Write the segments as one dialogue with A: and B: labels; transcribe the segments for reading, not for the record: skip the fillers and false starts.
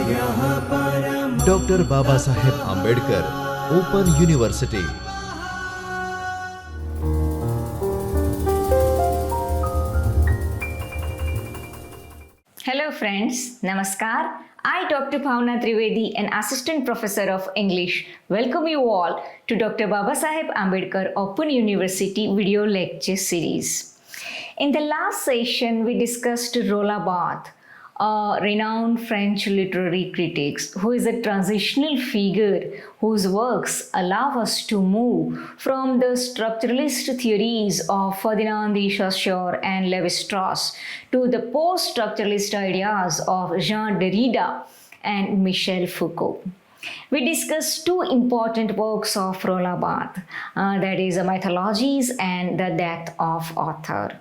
A: Dr. Babasaheb Ambedkar, Open University.
B: Hello friends, Namaskar. I, Dr. Bhavna Trivedi, an Assistant Professor of English, welcome you all to Dr. Babasaheb Ambedkar Open University video lecture series. In the last session, we discussed Roland Barthes, a renowned French literary critic who is a transitional figure whose works allow us to move from the structuralist theories of Ferdinand de Saussure and Lévi-Strauss to the post-structuralist ideas of Jean Derrida and Michel Foucault. We discussed two important works of Roland Barthes, that is, Mythologies and The Death of Author.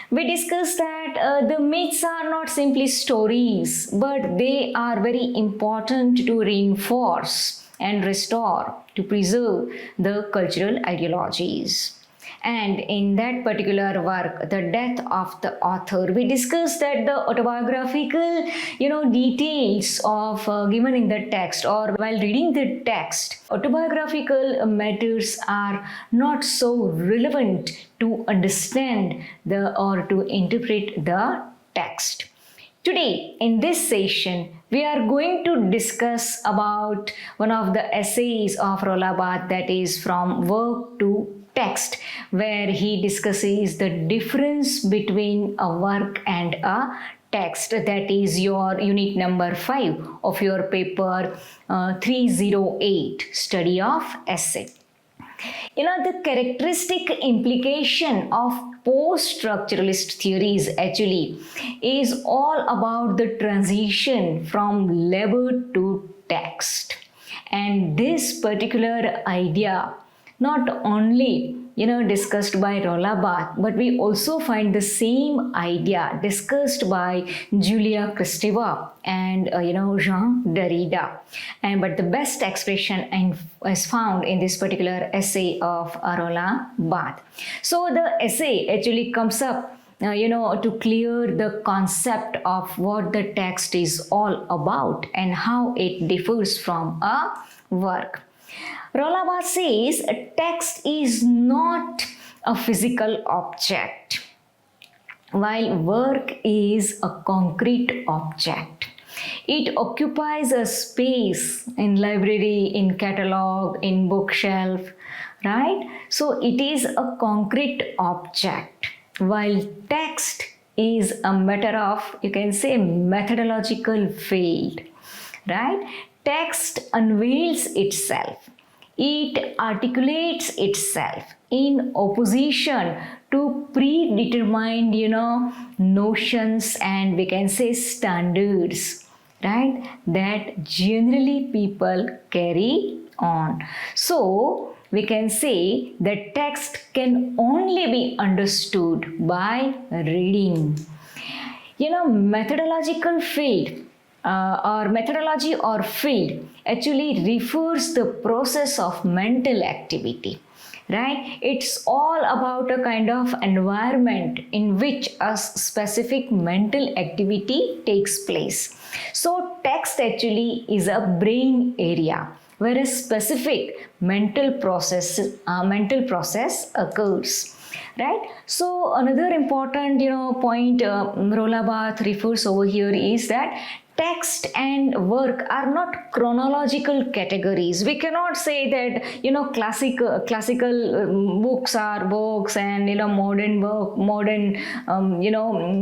B: We discussed that the myths are not simply stories, but they are very important to reinforce and restore, to preserve the cultural ideologies. And in that particular work, The Death of the Author, we discussed that the autobiographical, details of given in the text, or while reading the text, autobiographical matters are not so relevant to understand or to interpret the text. Today, in this session, we are going to discuss about one of the essays of Roland Barthes, that is From Work to Text, where he discusses the difference between a work and a text. That is your unit number 5 of your paper 308, Study of Essay. The characteristic implication of post-structuralist theories actually is all about the transition from labor to text. And this particular idea not only discussed by Roland Barthes, but we also find the same idea discussed by Julia Kristeva and Jean Derrida. But the best expression is found in this particular essay of Roland Barthes. So the essay actually comes up to clear the concept of what the text is all about and how it differs from a work. Roland Barthes says a text is not a physical object, while work is a concrete object. It occupies a space in library, in catalog, in bookshelf, right? So it is a concrete object, while text is a matter of, you can say, methodological field, right? Text unveils itself. It articulates itself in opposition to predetermined, notions and we can say standards, right, that generally people carry on. So we can say that text can only be understood by reading. Methodological field or methodology or field actually refers the process of mental activity, right? It's all about a kind of environment in which a specific mental activity takes place. So text actually is a brain area where a specific mental process occurs. Right. So another important point Roland Barthes refers over here is that text and work are not chronological categories. We cannot say that classical books are books and modern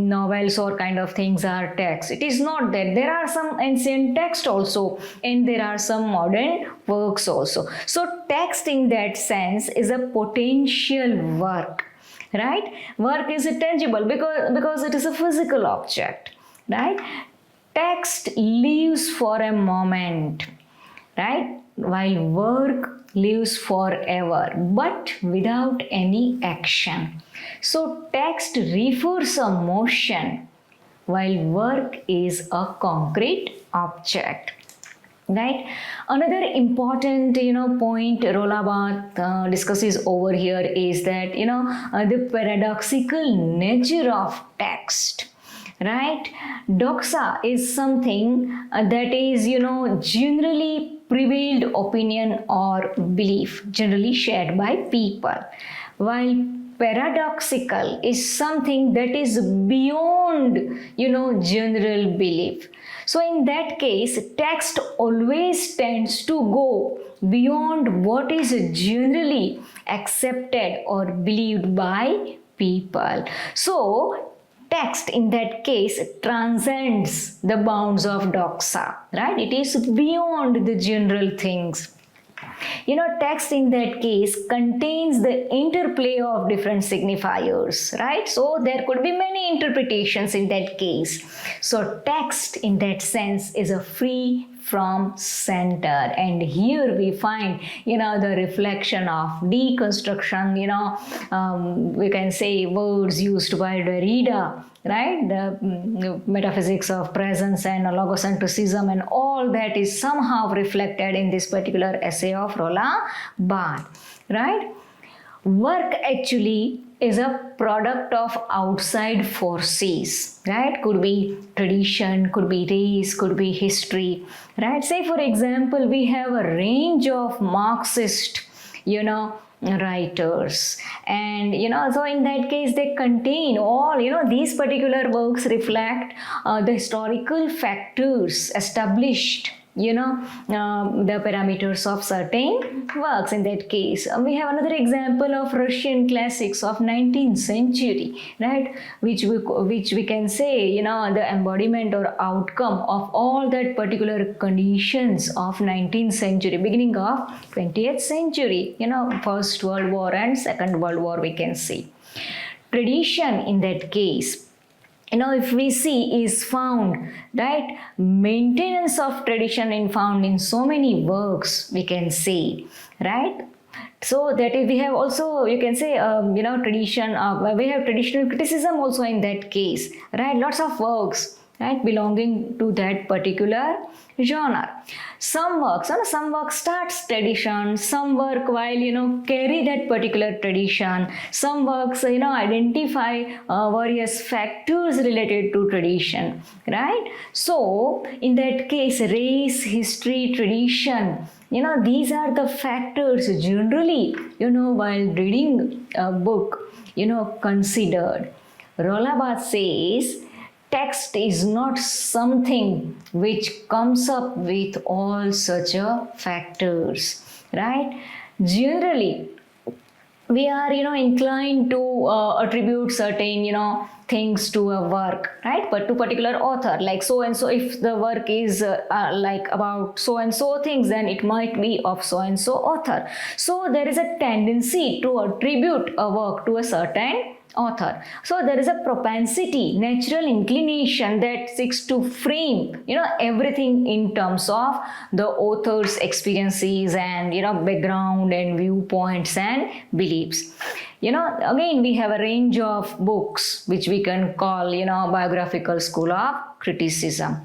B: novels or kind of things are text. It is not that. There are some ancient text also, and there are some modern works also. So text in that sense is a potential work. Right? Work is tangible because it is a physical object, right? Text lives for a moment, right? While work lives forever, but without any action. So text refers a motion, while work is a concrete object. Right. Another important, point Roland Barthes discusses over here is that, the paradoxical nature of text. right? Doxa is something that is, generally prevailed opinion or belief, generally shared by people. While paradoxical is something that is beyond, general belief. So in that case, text always tends to go beyond what is generally accepted or believed by people. So text in that case transcends the bounds of doxa, right? It is beyond the general things. Text in that case contains the interplay of different signifiers, right? So there could be many interpretations in that case. So text in that sense is a free from center, and here we find the reflection of deconstruction, we can say words used by Derrida, right? The metaphysics of presence and logocentrism and all that is somehow reflected in this particular essay of Roland Barthes, right? Work actually is a product of outside forces, right? Could be tradition, could be race, could be history, right? Say for example, we have a range of Marxist, writers, and so in that case they contain all, these particular works reflect the historical factors established, the parameters of certain works. In that case, we have another example of Russian classics of 19th century, right, which we can say, the embodiment or outcome of all that particular conditions of 19th century, beginning of 20th century, First World War and Second World War, we can see. Tradition in that case, if we see, is found, right? Maintenance of tradition is found in so many works, we can say, right? So that we have also, you can say, tradition, we have traditional criticism also in that case, right? Lots of works, right, belonging to that particular genre. Some works starts tradition, some work while carry that particular tradition, some works identify various factors related to tradition, right? So in that case, race, history, tradition, these are the factors generally, while reading a book, considered. Roland Barthes says text is not something which comes up with all such factors, right? Generally, we are inclined to attribute certain things to a work, right, but to particular author, like so and so. If the work is like about so and so things, then it might be of so and so author. So there is a tendency to attribute a work to a certain author. So there is a propensity, natural inclination that seeks to frame everything in terms of the author's experiences and background and viewpoints and beliefs. Again, we have a range of books which we can call biographical school of criticism.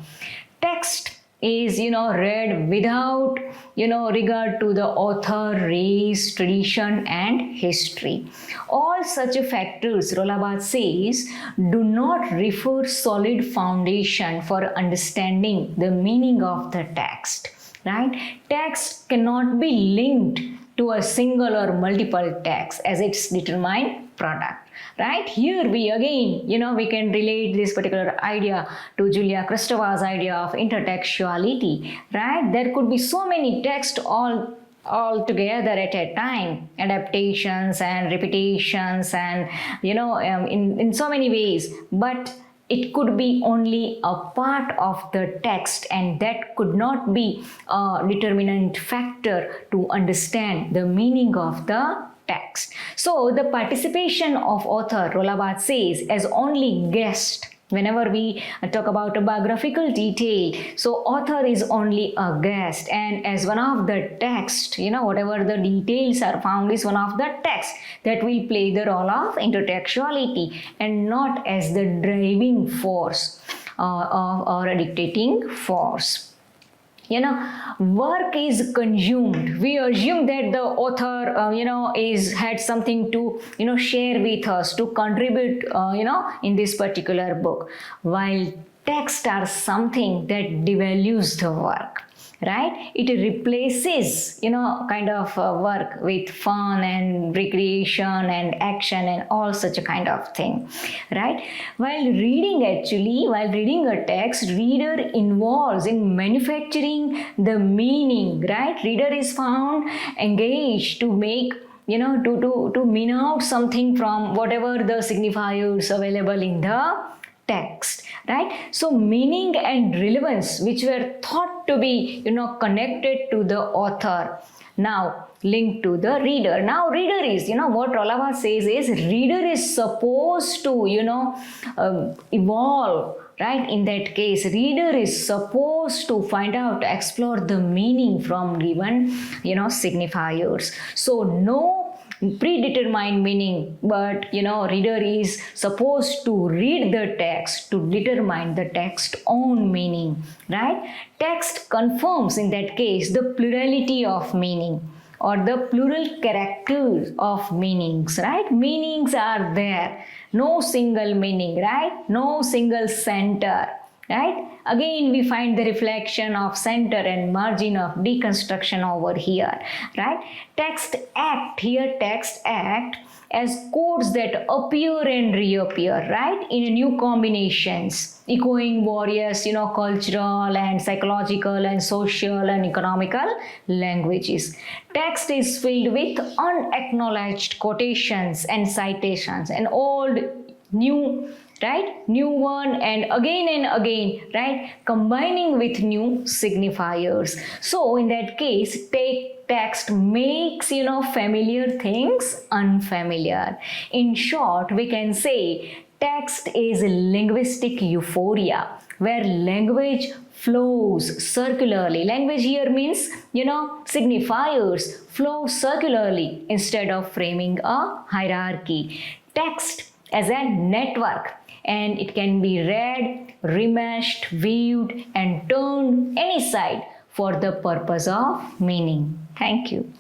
B: Text is read without regard to the author, race, tradition and history. All such factors, Roland Barthes says, do not refer solid foundation for understanding the meaning of the text, right? Text cannot be linked to a single or multiple text as its determined product, right? Here we again, we can relate this particular idea to Julia Kristova's idea of intertextuality, right? There could be so many texts all together at a time, adaptations and repetitions and in so many ways, but it could be only a part of the text, and that could not be a determinant factor to understand the meaning of the text. So the participation of author, Roland Barthes says, as only guest. Whenever we talk about a biographical detail, so author is only a guest, and as one of the text, whatever the details are found is one of the text that will play the role of intertextuality and not as the driving force or a dictating force. work is consumed. We assume that the author is had something to share with us, to contribute in this particular book, while texts are something that devalues the work, right? It replaces kind of work with fun and recreation and action and all such a kind of thing, right? While reading a text, reader involves in manufacturing the meaning, right? Reader is found engaged to make to mean out something from whatever the signifiers available in the text, right? So meaning and relevance, which were thought to be connected to the author, now linked to the reader. Now reader is, what Rolava says is, reader is supposed to evolve, right? In that case, reader is supposed to find out, explore the meaning from given signifiers. So no predetermined meaning, but reader is supposed to read the text to determine the text own meaning, right? Text confirms in that case the plurality of meaning, or the plural characters of meanings, right? Meanings are there, no single meaning, right? No single center, right? Again we find the reflection of center and margin of deconstruction over here, right? Text act as codes that appear and reappear, right, in new combinations, echoing various cultural and psychological and social and economical languages. Text is filled with unacknowledged quotations and citations, and old, new, right, new one, and again, right, combining with new signifiers. So in that case, text makes familiar things unfamiliar. In short, we can say text is linguistic euphoria, where language flows circularly. Language here means signifiers flow circularly instead of framing a hierarchy. Text as a network, and it can be read, remeshed, viewed, and turned any side for the purpose of meaning. Thank you.